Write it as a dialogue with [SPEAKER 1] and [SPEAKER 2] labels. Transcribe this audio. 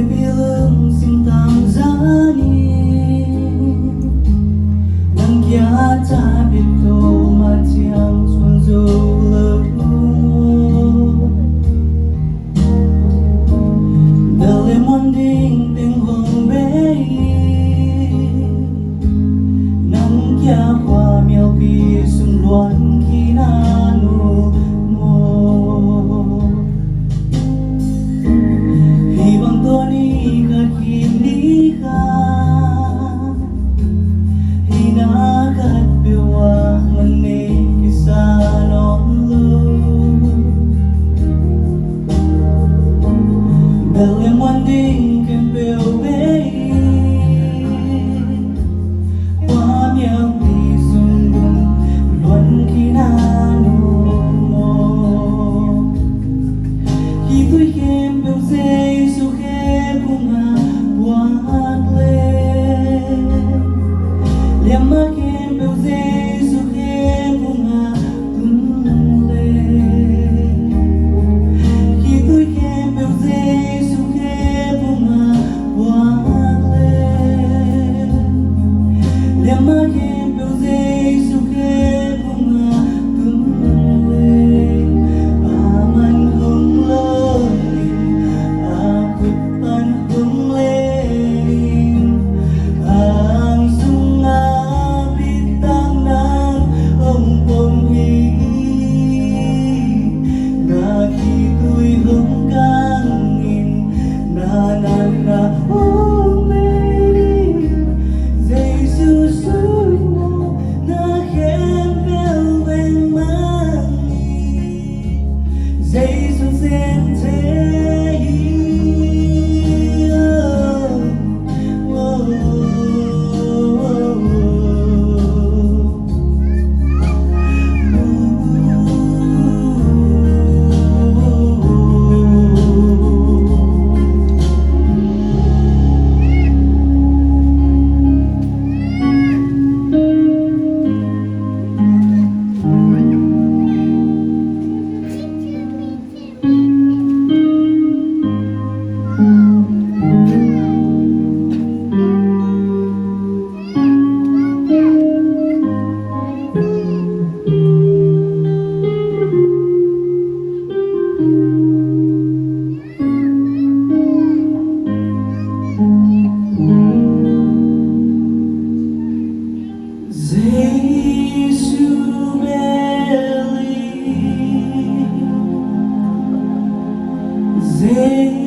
[SPEAKER 1] pilung sintang zani nang kya tabit ko matiang sunzo lebu dale monding ting hong bei nang kya qua miao pi sum luan kinanu mo hibang toni kakini ka hinakat biwa manik kisanon lu dalim wanding kembel bei wamiang di sundung luan kinanu mo hito'y kembel say suke bunga buat le liama kembel say suke bunga tunle hito'y kembel say suke bunga buat le liama kembel say suke bunga tunle aman hong loling akut pan hong leling ang sunga bitang ng hong ponghi nakito'y hong kangin nanan na hong leling zay susuy mo na kembel beng mangi zay susente Zay